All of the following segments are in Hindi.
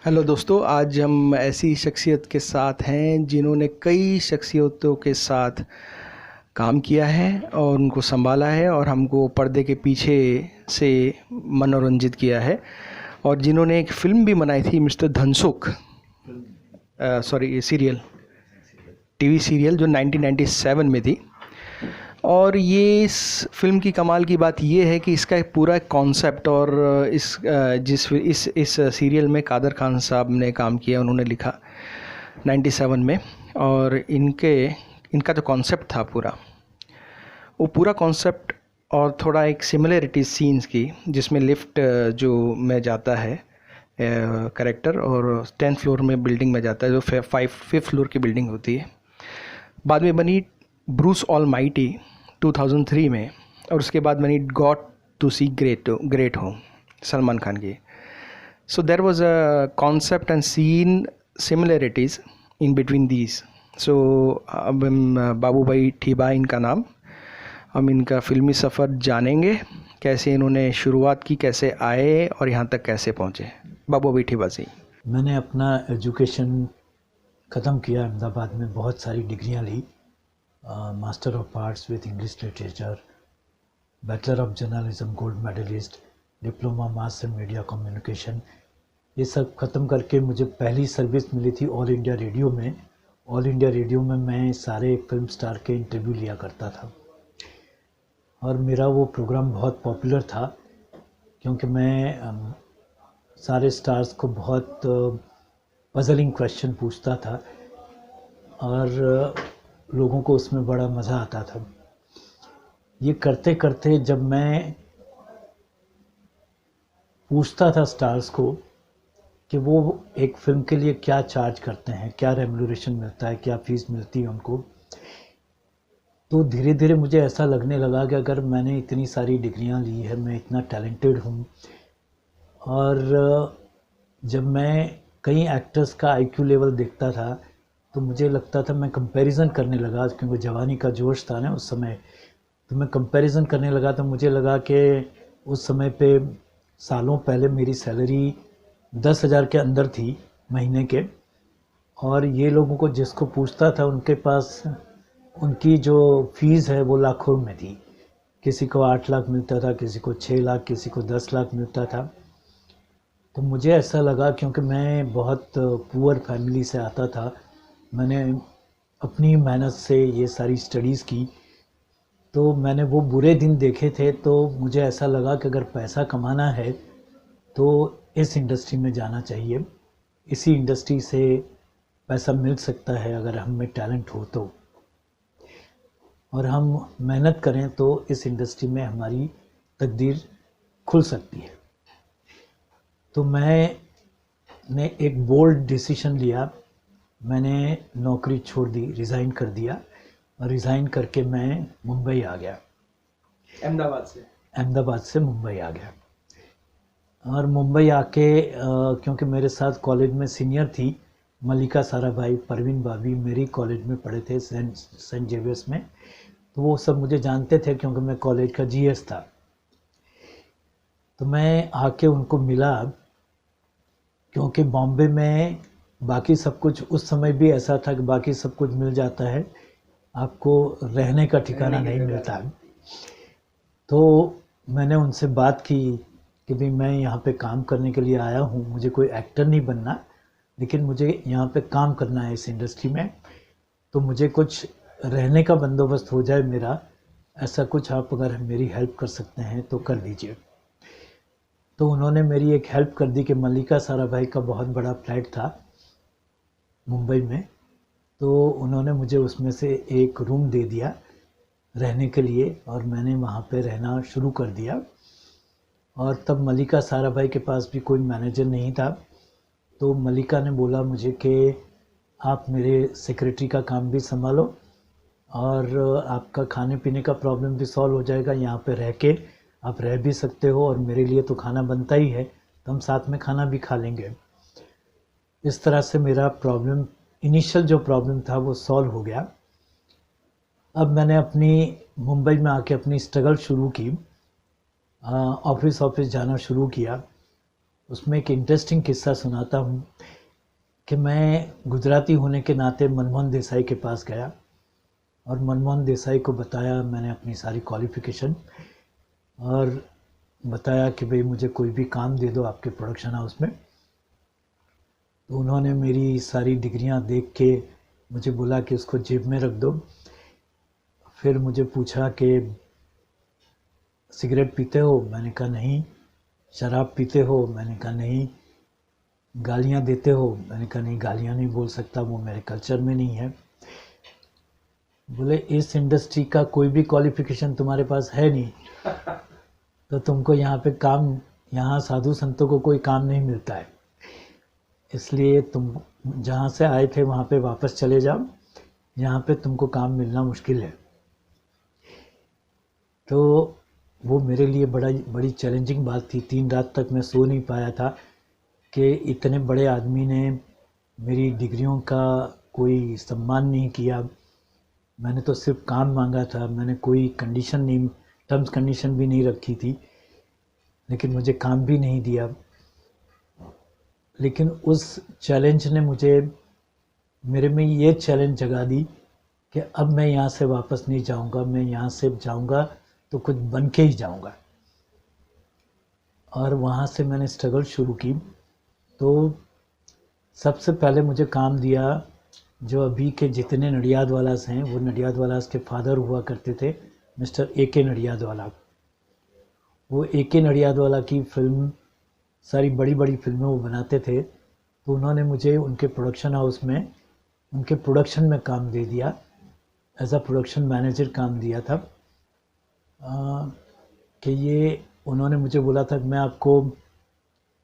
हेलो दोस्तों, आज हम ऐसी शख्सियत के साथ हैं जिन्होंने कई शख्सियतों के साथ काम किया है और उनको संभाला है और हमको पर्दे के पीछे से मनोरंजित किया है, और जिन्होंने एक फ़िल्म भी बनाई थी, mister Dhansukh, sorry serial, TV serial जो 1997 में थी। और ये इस फिल्म की कमाल की बात ये है कि इसका एक पूरा कॉन्सेप्ट और इस सीरियल में कादर खान साहब ने काम किया, उन्होंने लिखा 97 में। और इनका जो कॉन्सेप्ट था वो पूरा कॉन्सेप्ट और थोड़ा एक सिमिलरिटी सीन्स की, जिसमें लिफ्ट जो में जाता है करेक्टर, और 10th फ्लोर में बिल्डिंग में जाता है, जो 5th फ्लोर की बिल्डिंग होती है। बाद में बनी ब्रूस ऑलमाइटी 2003 में, और उसके बाद बनी got to see great home Salman Khan की। So there was a concept and seen similarities in between these. So अब हम बाबू भाई ठीबा इनका नाम, हम इनका फ़िल्मी सफ़र जानेंगे, कैसे इन्होंने शुरुआत की, कैसे आए और यहाँ तक कैसे पहुँचे। बाबू भाई ठीबा जी। मैंने अपना एजुकेशन ख़त्म किया अहमदाबाद में, बहुत सारी डिग्रियां ली। Master of arts with English literature, bachelor of journalism gold medallist, diploma mass and media communication. ये सब ख़त्म करके मुझे पहली सर्विस मिली थी ऑल इंडिया रेडियो में। ऑल इंडिया रेडियो में मैं सारे फिल्म स्टार के इंटरव्यू लिया करता था, और मेरा वो प्रोग्राम बहुत पॉपुलर था, क्योंकि मैं सारे स्टार्स को बहुत पजलिंग क्वेश्चन पूछता था और लोगों को उसमें बड़ा मज़ा आता था। ये करते करते जब मैं पूछता था स्टार्स को कि वो एक फ़िल्म के लिए क्या चार्ज करते हैं, क्या रेम्यूनरेशन मिलता है, क्या फ़ीस मिलती है उनको, तो धीरे धीरे मुझे ऐसा लगने लगा कि अगर मैंने इतनी सारी डिग्रियां ली है, मैं इतना टैलेंटेड हूँ, और जब मैं कई एक्टर्स का आईक्यू लेवल देखता था तो मुझे लगता था, मैं कंपैरिजन करने लगा, क्योंकि जवानी का जोश था ना उस समय, तो मैं कंपैरिजन करने लगा। तो मुझे लगा कि उस समय पे सालों पहले मेरी सैलरी 10,000 के अंदर थी महीने के, और ये लोगों को जिसको पूछता था उनके पास उनकी जो फीस है वो लाखों में थी। किसी को 8 लाख मिलता था, किसी को 6 लाख, किसी को 10 लाख मिलता था। तो मुझे ऐसा लगा, क्योंकि मैं बहुत पुअर फैमिली से आता था, मैंने अपनी मेहनत से ये सारी स्टडीज़ की, तो मैंने वो बुरे दिन देखे थे। तो मुझे ऐसा लगा कि अगर पैसा कमाना है तो इस इंडस्ट्री में जाना चाहिए, इसी इंडस्ट्री से पैसा मिल सकता है अगर हम में टैलेंट हो तो, और हम मेहनत करें तो इस इंडस्ट्री में हमारी तकदीर खुल सकती है। तो मैंने एक बोल्ड डिसीजन लिया, मैंने नौकरी छोड़ दी, रिज़ाइन कर दिया, और रिज़ाइन करके मैं मुंबई आ गया। अहमदाबाद से मुंबई आ गया। और मुंबई आके क्योंकि मेरे साथ कॉलेज में सीनियर थी मल्लिका साराभाई, परवीन भाभी, मेरी कॉलेज में पढ़े थे सेंट जेवियर्स में, तो वो सब मुझे जानते थे क्योंकि मैं कॉलेज का जीएस था। तो मैं आके उनको मिला, क्योंकि बॉम्बे में बाकी सब कुछ उस समय भी ऐसा था कि बाकी सब कुछ मिल जाता है, आपको रहने का ठिकाना नहीं मिलता। तो मैंने उनसे बात की कि भाई मैं यहाँ पे काम करने के लिए आया हूँ, मुझे कोई एक्टर नहीं बनना, लेकिन मुझे यहाँ पे काम करना है इस इंडस्ट्री में, तो मुझे कुछ रहने का बंदोबस्त हो जाए मेरा, ऐसा कुछ आप अगर मेरी हेल्प कर सकते हैं तो कर दीजिए। तो उन्होंने मेरी एक हेल्प कर दी कि मल्लिका साराभाई का बहुत बड़ा फ्लैट था मुंबई में, तो उन्होंने मुझे उसमें से एक रूम दे दिया रहने के लिए, और मैंने वहाँ पे रहना शुरू कर दिया। और तब मल्लिका साराभाई के पास भी कोई मैनेजर नहीं था, तो मल्लिका ने बोला मुझे कि आप मेरे सेक्रेटरी का काम भी संभालो और आपका खाने पीने का प्रॉब्लम भी सॉल्व हो जाएगा, यहाँ पे रह के आप रह भी सकते हो, और मेरे लिए तो खाना बनता ही है, तो हम साथ में खाना भी खा लेंगे। इस तरह से मेरा प्रॉब्लम, इनिशियल जो प्रॉब्लम था वो सॉल्व हो गया। अब मैंने अपनी मुंबई में आके अपनी स्ट्रगल शुरू की, ऑफिस जाना शुरू किया, उसमें एक इंटरेस्टिंग किस्सा सुनाता हूँ कि मैं गुजराती होने के नाते मनमोहन देसाई के पास गया और मनमोहन देसाई को बताया मैंने अपनी सारी क्वालिफ़िकेशन, और बताया कि भाई मुझे कोई भी काम दे दो आपके प्रोडक्शन हाउस में। तो उन्होंने मेरी सारी डिग्रियां देख के मुझे बोला कि उसको जेब में रख दो। फिर मुझे पूछा कि सिगरेट पीते हो? मैंने कहा नहीं। शराब पीते हो? मैंने कहा नहीं। गालियां देते हो? मैंने कहा नहीं, गालियां नहीं बोल सकता, वो मेरे कल्चर में नहीं है। बोले इस इंडस्ट्री का कोई भी क्वालिफिकेशन तुम्हारे पास है नहीं, तो तुमको यहाँ पे काम, यहाँ साधु संतों को कोई काम नहीं मिलता है, इसलिए तुम जहाँ से आए थे वहाँ पे वापस चले जाओ, यहाँ पे तुमको काम मिलना मुश्किल है। तो वो मेरे लिए बड़ी चैलेंजिंग बात थी। 3 रात तक मैं सो नहीं पाया था कि इतने बड़े आदमी ने मेरी डिग्रियों का कोई सम्मान नहीं किया। मैंने तो सिर्फ काम मांगा था, मैंने कोई कंडीशन नहीं, टर्म्स कंडीशन भी नहीं रखी थी, लेकिन मुझे काम भी नहीं दिया। लेकिन उस चैलेंज ने मेरे में ये चैलेंज जगा दी कि अब मैं यहाँ से वापस नहीं जाऊँगा, मैं यहाँ से जाऊँगा तो कुछ बन के ही जाऊँगा। और वहाँ से मैंने स्ट्रगल शुरू की। तो सबसे पहले मुझे काम दिया जो अभी के जितने नडियादवालास हैं, वो नडियादवालास के फादर हुआ करते थे, मिस्टर A.K. नडियादवाला। वो A.K. नडियादवाला की फिल्म, सारी बड़ी बड़ी फिल्में वो बनाते थे। तो उन्होंने मुझे उनके प्रोडक्शन हाउस में उनके प्रोडक्शन में काम दे दिया, एज अ प्रोडक्शन मैनेजर काम दिया था। कि ये उन्होंने मुझे बोला था कि मैं आपको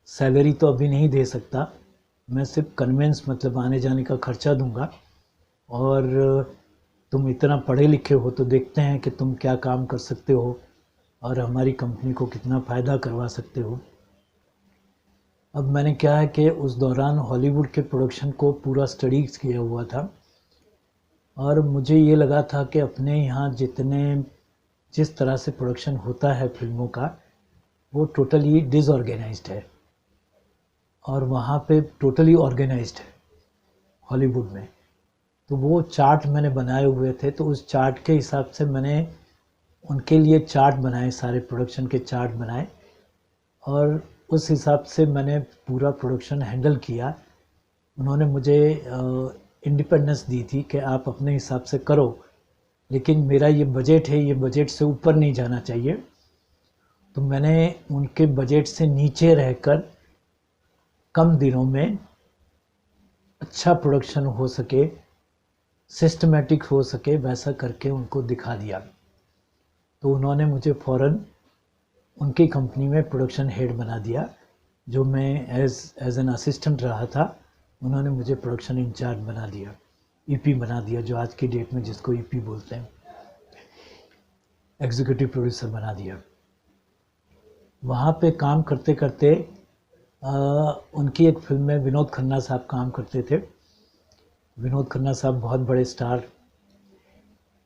सैलरी तो अभी नहीं दे सकता, मैं सिर्फ कन्वेंस मतलब आने जाने का खर्चा दूंगा, और तुम इतना पढ़े लिखे हो तो देखते हैं कि तुम क्या काम कर सकते हो और हमारी कंपनी को कितना फ़ायदा करवा सकते हो। अब मैंने क्या है कि उस दौरान हॉलीवुड के प्रोडक्शन को पूरा स्टडीज़ किया हुआ था, और मुझे ये लगा था कि अपने यहाँ जिस तरह से प्रोडक्शन होता है फिल्मों का, वो टोटली डिसऑर्गेनाइज्ड है, और वहाँ पे टोटली ऑर्गेनाइज्ड है हॉलीवुड में। तो वो चार्ट मैंने बनाए हुए थे, तो उस चार्ट के हिसाब से मैंने उनके लिए चार्ट बनाए, सारे प्रोडक्शन के चार्ट बनाए, और उस हिसाब से मैंने पूरा प्रोडक्शन हैंडल किया। उन्होंने मुझे इंडिपेंडेंस दी थी कि आप अपने हिसाब से करो, लेकिन मेरा ये बजट है, ये बजट से ऊपर नहीं जाना चाहिए। तो मैंने उनके बजट से नीचे रहकर कम दिनों में अच्छा प्रोडक्शन हो सके, सिस्टमेटिक हो सके, वैसा करके उनको दिखा दिया। तो उन्होंने मुझे फ़ौरन उनकी कंपनी में प्रोडक्शन हेड बना दिया। जो मैं एज एन असिस्टेंट रहा था, उन्होंने मुझे प्रोडक्शन इंचार्ज बना दिया, ईपी बना दिया, जो आज की डेट में जिसको ईपी बोलते हैं, एग्जीक्यूटिव प्रोड्यूसर बना दिया। वहाँ पे काम करते करते उनकी एक फिल्म में विनोद खन्ना साहब काम करते थे। विनोद खन्ना साहब बहुत बड़े स्टार।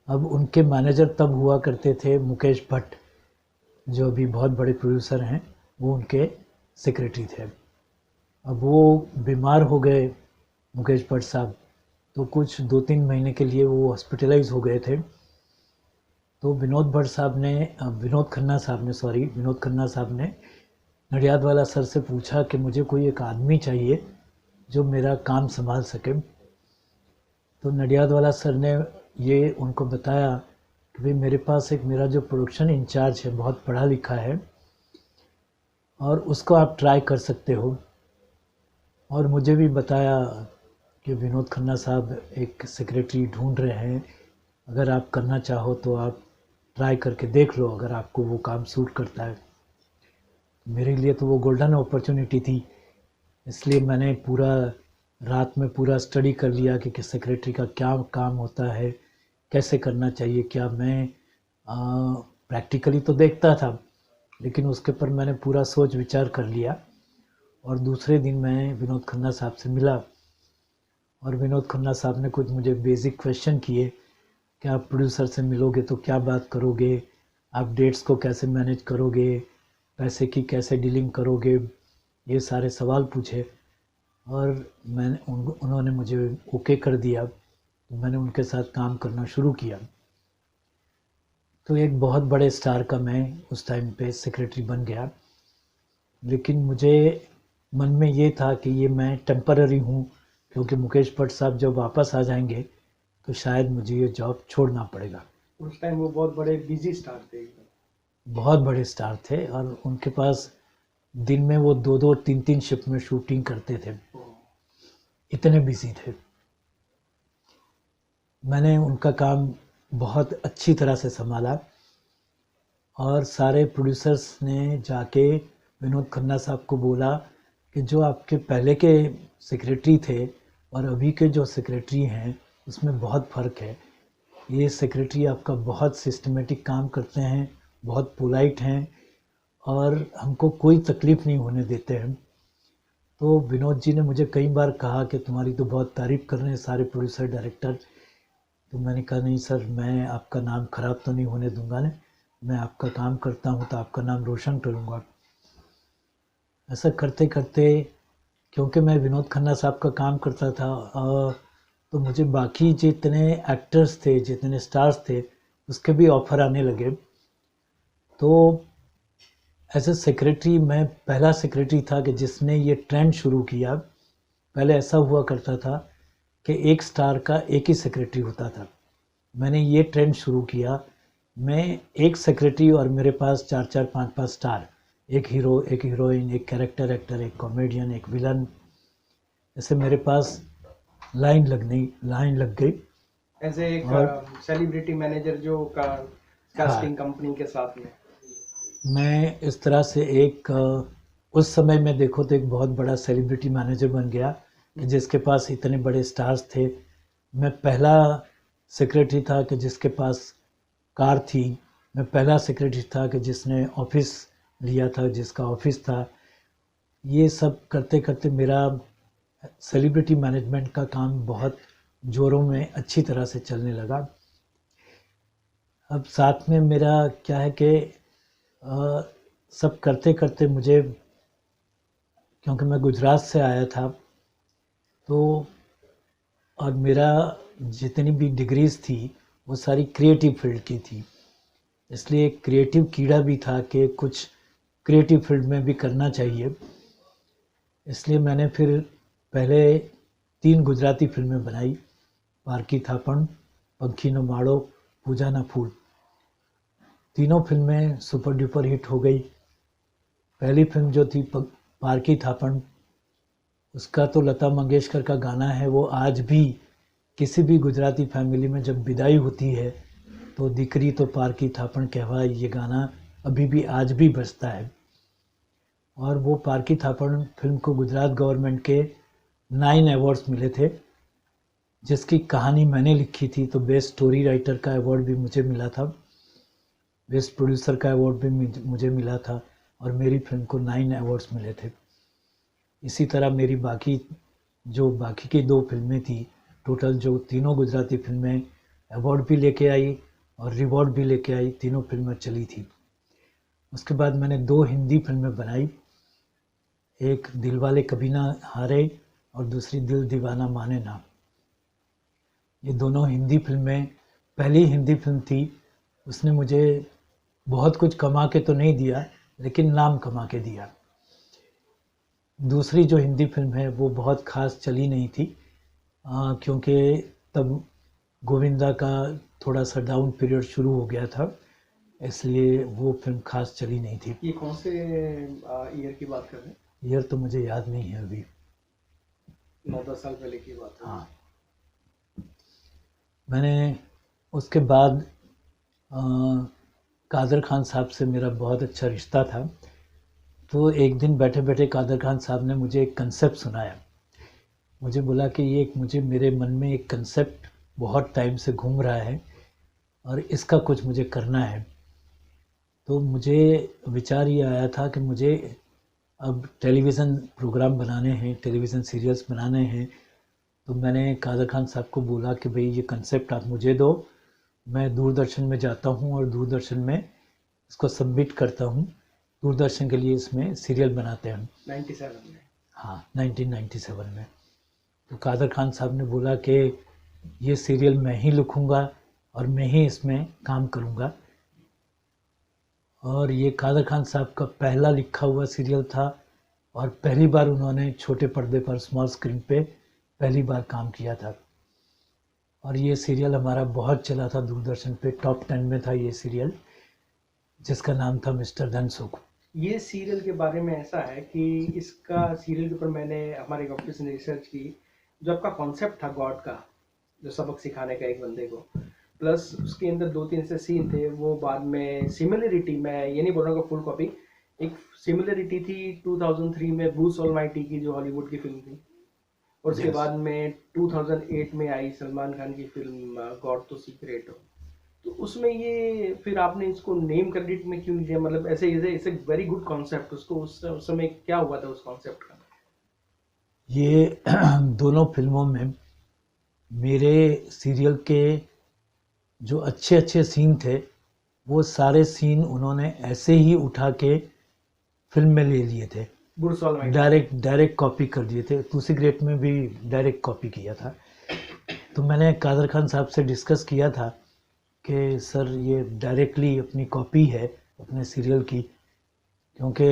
अब उनके मैनेजर तब हुआ करते थे मुकेश भट्ट, जो अभी बहुत बड़े प्रोड्यूसर हैं, वो उनके सेक्रेटरी थे। अब वो बीमार हो गए मुकेश भट्ट साहब, तो कुछ 2-3 महीने के लिए वो हॉस्पिटलाइज हो गए थे। तो विनोद खन्ना साहब ने नडियादवाला सर से पूछा कि मुझे कोई एक आदमी चाहिए जो मेरा काम संभाल सके। तो नडियादवाला सर ने ये उनको बताया कि भाई मेरे पास मेरा जो प्रोडक्शन इंचार्ज है बहुत पढ़ा लिखा है, और उसको आप ट्राई कर सकते हो। और मुझे भी बताया कि विनोद खन्ना साहब एक सेक्रेटरी ढूंढ रहे हैं, अगर आप करना चाहो तो आप ट्राई करके देख लो, अगर आपको वो काम सूट करता है। मेरे लिए तो वो गोल्डन अपॉर्चुनिटी थी, इसलिए मैंने रात में पूरा स्टडी कर लिया कि सेक्रेटरी का क्या काम होता है, कैसे करना चाहिए। क्या मैं प्रैक्टिकली तो देखता था, लेकिन उसके पर मैंने पूरा सोच विचार कर लिया। और दूसरे दिन मैं विनोद खन्ना साहब से मिला, और विनोद खन्ना साहब ने कुछ मुझे बेसिक क्वेश्चन किए कि आप प्रोड्यूसर से मिलोगे तो क्या बात करोगे, आप डेट्स को कैसे मैनेज करोगे, पैसे की कैसे डीलिंग करोगे, ये सारे सवाल पूछे और उन्होंने मुझे ओके कर दिया, तो मैंने उनके साथ काम करना शुरू किया। तो एक बहुत बड़े स्टार का मैं उस टाइम पे सेक्रेटरी बन गया, लेकिन मुझे मन में ये था कि ये मैं टेम्पररी हूँ, क्योंकि मुकेश भट्ट साहब जब वापस आ जाएंगे तो शायद मुझे ये जॉब छोड़ना पड़ेगा। उस टाइम वो बहुत बड़े बिजी स्टार थे। बहुत बड़े स्टार थे और उनके पास दिन में वो 2-2 3-3 शिफ्ट में शूटिंग करते थे, इतने बिजी थे। मैंने उनका काम बहुत अच्छी तरह से संभाला और सारे प्रोड्यूसर्स ने जाके विनोद खन्ना साहब को बोला कि जो आपके पहले के सेक्रेटरी थे और अभी के जो सेक्रेटरी हैं उसमें बहुत फ़र्क है। ये सेक्रेटरी आपका बहुत सिस्टमेटिक काम करते हैं, बहुत पोलाइट हैं और हमको कोई तकलीफ़ नहीं होने देते हैं। तो विनोद जी ने मुझे कई बार कहा कि तुम्हारी तो बहुत तारीफ़ कर रहे हैं सारे प्रोड्यूसर डायरेक्टर। तो मैंने कहा नहीं सर, मैं आपका नाम ख़राब तो नहीं होने दूंगा ना, मैं आपका काम करता हूँ तो आपका नाम रोशन करूँगा। ऐसा करते करते, क्योंकि मैं विनोद खन्ना साहब का काम करता था, तो मुझे बाकी जितने एक्टर्स थे, जितने स्टार्स थे, उसके भी ऑफ़र आने लगे। तो एज ए सेक्रेटरी मैं पहला सेक्रेटरी था कि जिसने ये ट्रेंड शुरू किया। पहले ऐसा हुआ करता था कि एक स्टार का एक ही सेक्रेटरी होता था। मैंने ये ट्रेंड शुरू किया। मैं एक सेक्रेटरी और मेरे पास 4-4 5-5 स्टार, एक हीरो, एक हीरोइन, एक कैरेक्टर एक्टर, एक कॉमेडियन, एक विलन, ऐसे मेरे पास लाइन लग गई। एज एक और सेलिब्रिटी मैनेजर जो का हाँ, कास्टिंग कंपनी के साथ में। मैं इस तरह से एक उस समय में देखो तो एक बहुत बड़ा सेलिब्रिटी मैनेजर बन गया कि जिसके पास इतने बड़े स्टार्स थे। मैं पहला सेक्रेटरी था कि जिसके पास कार थी। मैं पहला सेक्रेटरी था कि जिसने ऑफिस लिया था, जिसका ऑफिस था। ये सब करते करते मेरा सेलिब्रिटी मैनेजमेंट का काम बहुत ज़ोरों में अच्छी तरह से चलने लगा। अब साथ में मेरा क्या है कि सब करते करते मुझे, क्योंकि मैं गुजरात से आया था, तो और मेरा जितनी भी डिग्रीज़ थी वो सारी क्रिएटिव फील्ड की थी, इसलिए क्रिएटिव कीड़ा भी था कि कुछ क्रिएटिव फील्ड में भी करना चाहिए। इसलिए मैंने फिर पहले 3 गुजराती फिल्में बनाई, पारकी थापण, पंखीनो माड़ो, पूजा ना फूल। तीनों फिल्में सुपर डुपर हिट हो गई। पहली फिल्म जो थी पारकी थापण, उसका तो लता मंगेशकर का गाना है, वो आज भी किसी भी गुजराती फैमिली में जब विदाई होती है तो दिकरी तो पारकी थापण कहवाई, ये गाना अभी भी आज भी बजता है। और वो पारकी थापण फिल्म को गुजरात गवर्नमेंट के 9 अवार्ड्स मिले थे, जिसकी कहानी मैंने लिखी थी, तो बेस्ट स्टोरी राइटर का अवार्ड भी मुझे मिला था, बेस्ट प्रोड्यूसर का अवार्ड भी मुझे मिला था और मेरी फिल्म को 9 अवार्ड्स मिले थे। इसी तरह मेरी बाकी की 2 फिल्में थी, टोटल जो तीनों गुजराती फिल्में अवार्ड भी लेके आई और रिवॉर्ड भी लेके आई, तीनों फिल्में चली थी। उसके बाद मैंने 2 हिंदी फिल्में बनाई, एक दिलवाले कभी ना हारे और दूसरी दिल दीवाना माने ना। ये दोनों हिंदी फिल्में, पहली हिंदी फिल्म थी, उसने मुझे बहुत कुछ कमा के तो नहीं दिया, लेकिन नाम कमा के दिया। दूसरी जो हिंदी फिल्म है वो बहुत ख़ास चली नहीं थी, क्योंकि तब गोविंदा का थोड़ा सा डाउन पीरियड शुरू हो गया था, इसलिए वो फिल्म खास चली नहीं थी। ये कौन से ईयर की बात कर रहे हैं? ईयर तो मुझे याद नहीं है अभी, 9-10 साल पहले की बात है। हाँ। मैंने उसके बाद कादर खान साहब से मेरा बहुत अच्छा रिश्ता था, तो एक दिन बैठे बैठे कादर खान साहब ने मुझे एक कंसेप्ट सुनाया। मुझे बोला कि ये मुझे मेरे मन में एक कंसेप्ट बहुत टाइम से घूम रहा है और इसका कुछ मुझे करना है। तो मुझे विचार ये आया था कि मुझे अब टेलीविज़न प्रोग्राम बनाने हैं, टेलीविज़न सीरियल्स बनाने हैं। तो मैंने कादर खान साहब को बोला कि भाई ये कंसेप्ट आप मुझे दो, मैं दूरदर्शन में जाता हूँ और दूरदर्शन में इसको सबमिट करता हूँ, दूरदर्शन के लिए इसमें सीरियल बनाते हैं हम। 97 में। हाँ, 1997 में। तो कादर खान साहब ने बोला कि ये सीरियल मैं ही लिखूँगा और मैं ही इसमें काम करूँगा। और ये कादर खान साहब का पहला लिखा हुआ सीरियल था और पहली बार उन्होंने छोटे पर्दे पर स्मॉल स्क्रीन पे पहली बार काम किया था। और ये सीरियल हमारा बहुत चला था दूरदर्शन पे, टॉप 10 में था ये सीरियल, जिसका नाम था मिस्टर धनसुख। ये सीरियल के बारे में ऐसा है कि इसका सीरियल के ऊपर मैंने हमारे एक ऑफिस ने रिसर्च की। जो आपका कॉन्सेप्ट था गॉड का, जो सबक सिखाने का एक बंदे को, प्लस उसके अंदर 2-3 ऐसे सीन थे, वो बाद में सिमिलरिटी, मैं ये नहीं बोल रहा हूँ फुल कॉपी, एक सिमिलरिटी थी 2003 में ब्रूस ऑलमाइटी की जो हॉलीवुड की फिल्म थी, और उसके Yes. बाद में 2008 में आई सलमान खान की फिल्म गॉड तो सीक्रेट हो। तो उसमें ये फिर आपने इसको नेम क्रेडिट में क्यों दिया? मतलब ऐसे it's a very good concept. उसको उस समय क्या हुआ था उस कॉन्सेप्ट का? ये दोनों फिल्मों में मेरे सीरियल के जो अच्छे अच्छे सीन थे वो सारे सीन उन्होंने ऐसे ही उठा के फिल्म में ले लिए थे, ब्रूस ऑलमाइटी। डायरेक्ट कॉपी कर दिए थे। टू सिगरेट में भी डायरेक्ट कॉपी किया था। तो मैंने कादर खान साहब से डिस्कस किया था कि सर ये डायरेक्टली अपनी कॉपी है अपने सीरियल की, क्योंकि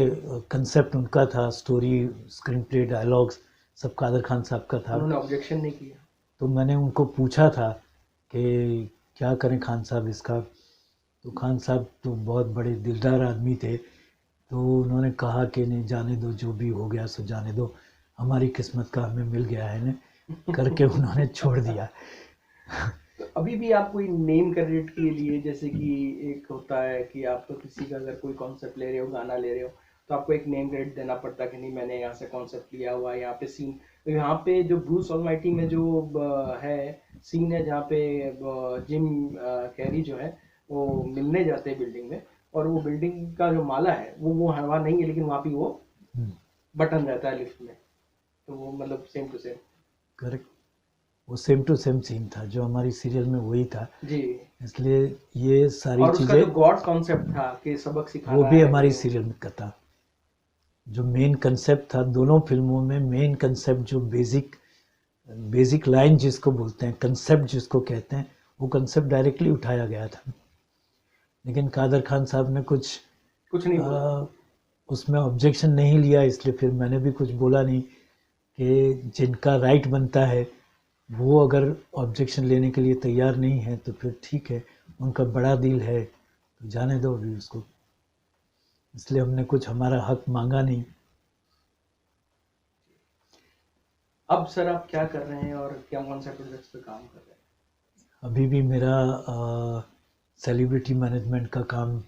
कंसेप्ट उनका था, स्टोरी, स्क्रीन प्ले, डायलॉग्स सब कादर खान साहब का था। उन्होंने ऑब्जेक्शन नहीं किया। तो मैंने उनको पूछा था कि क्या करें खान साहब इसका। तो खान साहब तो बहुत बड़े दिलदार आदमी थे, तो उन्होंने कहा कि नहीं, जाने दो, जो भी हो गया सो जाने दो, हमारी किस्मत का हमें मिल गया है ना, करके उन्होंने छोड़ दिया। तो अभी भी आप कोई नेम क्रेडिट के लिए, जैसे कि एक होता है कि आप तो किसी का अगर कोई कॉन्सेप्ट ले रहे हो, गाना ले रहे हो, तो आपको एक नेम क्रेडिट देना पड़ता है कि नहीं मैंने यहाँ से कॉन्सेप्ट लिया हुआ है, यहाँ पे सीन। तो यहाँ पे जो ब्रूस ऑलमाइटी में जो है सीन है जहाँ पे जिम कैरी जो है वो मिलने जाते हैं बिल्डिंग में, और वो बिल्डिंग का जो माला है वो हवा नहीं है, लेकिन वहाँ पे वो बटन रहता है लिफ्ट में, तो वो मतलब सेम टू सेम। करेक्ट, वो सेम टू सेम सीन था जो हमारी सीरियल में वही था जी। इसलिए ये सारी और उसका चीज़ें जो गॉड कॉन्सेप्ट था कि सबक सिखाना वो भी है, हमारी वो- सीरियल में का था। जो मेन कंसेप्ट था दोनों फिल्मों में, मेन कंसेप्ट जो बेसिक लाइन जिसको बोलते हैं, कंसेप्ट जिसको कहते हैं, वो कंसेप्ट डायरेक्टली उठाया गया था। लेकिन कादर खान साहब ने कुछ कुछ नहीं बोला। उसमें ऑब्जेक्शन नहीं लिया, इसलिए फिर मैंने भी कुछ बोला नहीं कि जिनका राइट बनता है वो अगर ऑब्जेक्शन लेने के लिए तैयार नहीं है तो फिर ठीक है, उनका बड़ा दिल है तो जाने दो अभी उसको। इसलिए हमने कुछ हमारा हक मांगा नहीं। अब सर आप क्या कर रहे हैं और क्या कौन सा प्रोजेक्ट्स पे काम कर रहे हैं? अभी भी मेरा सेलिब्रिटी मैनेजमेंट का काम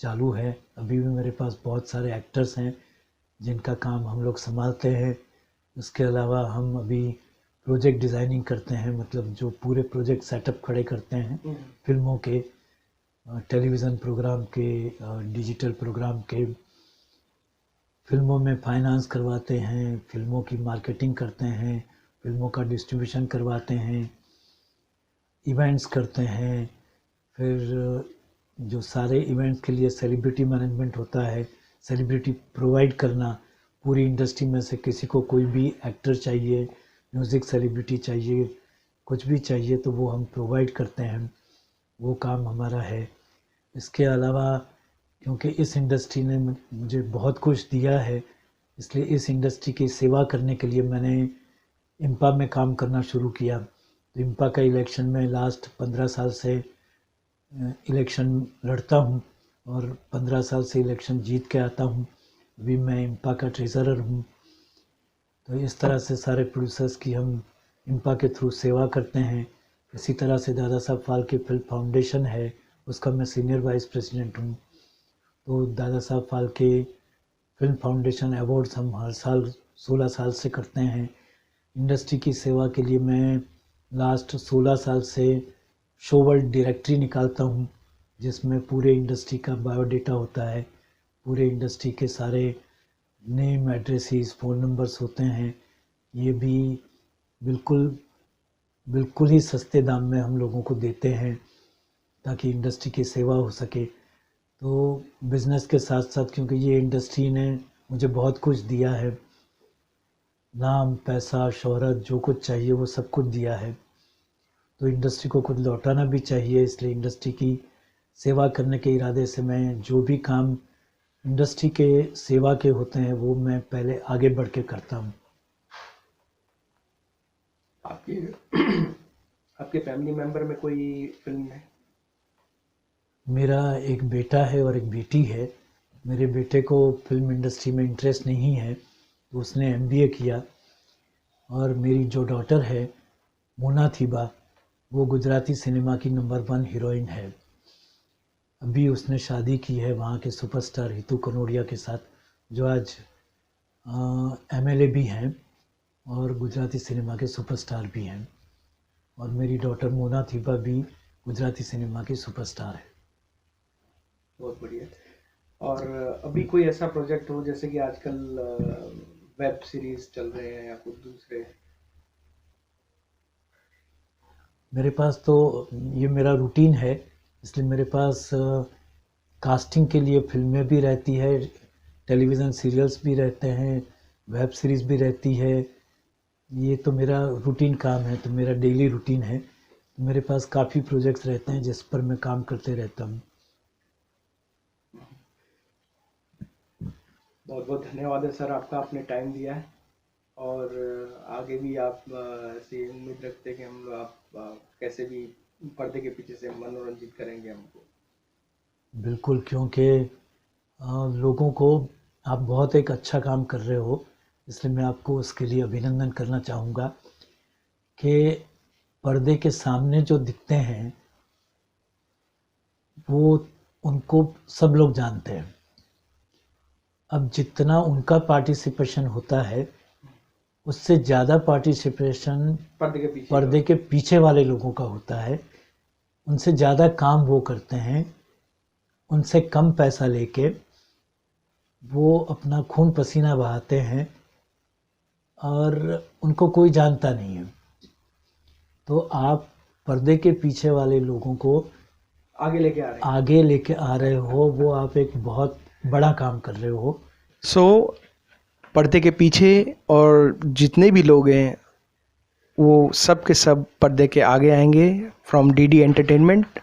चालू है। अभी भी मेरे पास बहुत सारे एक्टर्स हैं जिनका काम हम लोग संभालते हैं। उसके अलावा हम अभी प्रोजेक्ट डिज़ाइनिंग करते हैं, मतलब जो पूरे प्रोजेक्ट सेटअप खड़े करते हैं फिल्मों के, टेलीविज़न प्रोग्राम के, डिजिटल प्रोग्राम के। फिल्मों में फाइनेंस करवाते हैं, फिल्मों की मार्केटिंग करते हैं, फिल्मों का डिस्ट्रीब्यूशन करवाते हैं, इवेंट्स करते हैं। फिर जो सारे इवेंट्स के लिए सेलिब्रिटी मैनेजमेंट होता है, सेलिब्रिटी प्रोवाइड करना, पूरी इंडस्ट्री में से किसी को कोई भी एक्टर चाहिए, म्यूज़िक सेलिब्रिटी चाहिए, कुछ भी चाहिए तो वो हम प्रोवाइड करते हैं, वो काम हमारा है। इसके अलावा क्योंकि इस इंडस्ट्री ने मुझे बहुत कुछ दिया है, इसलिए इस इंडस्ट्री की सेवा करने के लिए मैंने इम्पा में काम करना शुरू किया। तो इम्पा का इलेक्शन में लास्ट 15 साल से इलेक्शन लड़ता हूँ और 15 साल से इलेक्शन जीत के आता हूँ। अभी मैं इम्पा का ट्रेजरर हूँ। तो इस तरह से सारे प्रोड्यूसर्स की हम इम्पा के थ्रू सेवा करते हैं। इसी तरह से दादा साहब फाल्के फिल्म फाउंडेशन है, उसका मैं सीनियर वाइस प्रेसिडेंट हूँ। तो Dada Saheb Phalke film foundation awards हम हर साल 16 साल से करते हैं। इंडस्ट्री की सेवा के लिए मैं लास्ट 16 साल से शो वर्ल्ड डायरेक्टरी निकालता हूँ, जिसमें पूरे इंडस्ट्री का बायोडेटा होता है, पूरे इंडस्ट्री के सारे नेम, एड्रेसेस, फ़ोन नंबर्स होते हैं। ये भी बिल्कुल ही सस्ते दाम में हम लोगों को देते हैं ताकि इंडस्ट्री की सेवा हो सके। तो बिज़नेस के साथ साथ, क्योंकि ये इंडस्ट्री ने मुझे बहुत कुछ दिया है, नाम, पैसा, शोहरत, जो कुछ चाहिए वो सब कुछ दिया है, तो इंडस्ट्री को कुछ लौटाना भी चाहिए। इसलिए इंडस्ट्री की सेवा करने के इरादे से मैं जो भी काम इंडस्ट्री के सेवा के होते हैं वो मैं पहले आगे बढ़ के करता हूँ। आपके आपके फैमिली मेंबर में कोई फिल्म है? मेरा एक बेटा है और एक बेटी है। मेरे बेटे को फिल्म इंडस्ट्री में इंटरेस्ट नहीं है, तो उसने एमबीए किया। और मेरी जो डॉटर है मोना थीबा, वो गुजराती सिनेमा की नंबर 1 हीरोइन है। अभी उसने शादी की है वहाँ के सुपरस्टार हितू कनोडिया के साथ, जो आज एमएलए भी हैं और गुजराती सिनेमा के सुपरस्टार भी हैं। और मेरी डॉटर मोना थीबा भी गुजराती सिनेमा की सुपरस्टार है। बहुत बढ़िया। और अभी कोई ऐसा प्रोजेक्ट हो, जैसे कि आजकल वेब सीरीज चल रहे हैं या कुछ दूसरे? मेरे पास तो ये मेरा रूटीन है, इसलिए मेरे पास कास्टिंग के लिए फिल्में भी रहती है, टेलीविज़न सीरियल्स भी रहते हैं, वेब सीरीज़ भी रहती है। ये तो मेरा रूटीन काम है, तो मेरा डेली रूटीन है। मेरे पास काफ़ी प्रोजेक्ट्स रहते हैं जिस पर मैं काम करते रहता हूँ। बहुत बहुत धन्यवाद है सर आपका, आपने टाइम दिया है। और आगे भी आप ऐसी उम्मीद रखते हैं कि हम आप कैसे भी पर्दे के पीछे से मनोरंजित करेंगे हमको। बिल्कुल, क्योंकि लोगों को आप बहुत एक अच्छा काम कर रहे हो, इसलिए मैं आपको उसके लिए अभिनंदन करना चाहूँगा कि पर्दे के सामने जो दिखते हैं वो उनको सब लोग जानते हैं। अब जितना उनका पार्टिसिपेशन होता है उससे ज़्यादा पार्टिसिपेशन पर्दे के पीछे वाले लोगों का होता है। उनसे ज़्यादा काम वो करते हैं, उनसे कम पैसा लेके वो अपना खून पसीना बहाते हैं और उनको कोई जानता नहीं है। तो आप पर्दे के पीछे वाले लोगों को आगे लेके आ रहे हो, वो आप एक बहुत बड़ा काम कर रहे हो। पर्दे के पीछे और जितने भी लोग हैं वो सब के सब पर्दे के आगे आएंगे फ्रॉम डीडी एंटरटेनमेंट।